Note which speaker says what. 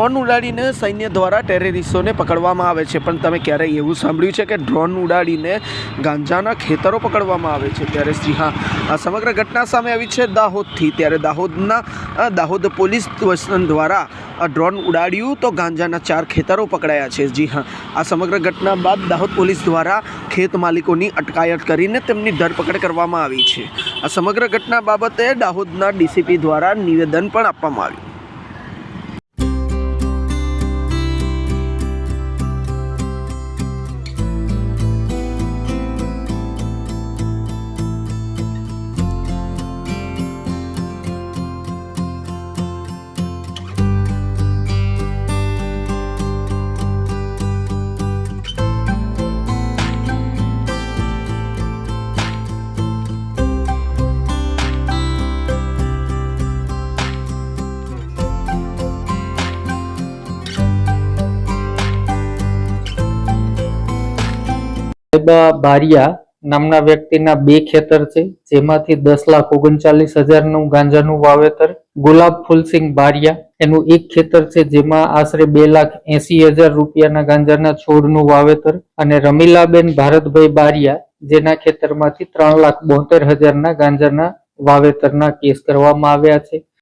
Speaker 1: Drone ઉડાડીને સૈન્ય દ્વારા ટેરરિસ્ટોને પકડવામાં આવે છે, પણ તમે ક્યારેય એવું સાંભળ્યું છે કે ડ્રોન ઉડાડીને ગાંજાના ખેતરો પકડવામાં આવે છે? ત્યારે જી હા, આ સમગ્ર ઘટના સામે આવી છે દાહોદથી. ત્યારે દાહોદ પોલીસ દ્વારા ડ્રોન ઉડાડ્યું તો ગાંજાના 4 ખેતરો પકડાયા છે. જી હા, આ સમગ્ર ઘટના બાદ દાહોદ પોલીસ દ્વારા ખેત માલિકોની અટકાયત કરીને તેમની ધરપકડ કરવામાં આવી છે. આ સમગ્ર ઘટના બાબતે દાહોદના ડીસીપી દ્વારા નિવેદન પણ આપવામાં આવ્યું.
Speaker 2: બારિયા નામના વ્યક્તિના 2 ખેતર છે, જેમાંથી 10,39,000 નું ગાંજાનું વાવેતર. ગુલાબ ફૂલસિંહ બારિયા એનું 1 ખેતર છે, જેમાં આશરે 2,80,000 રૂપિયાના ગાંજાના છોડનું વાવેતર. અને રમીલાબેન ભારતભાઈ બારિયા જેના ખેતરમાંથી 3,72,000 ના ગાંજાના વાવેતરના કેસ કરવામાં આવ્યા છે.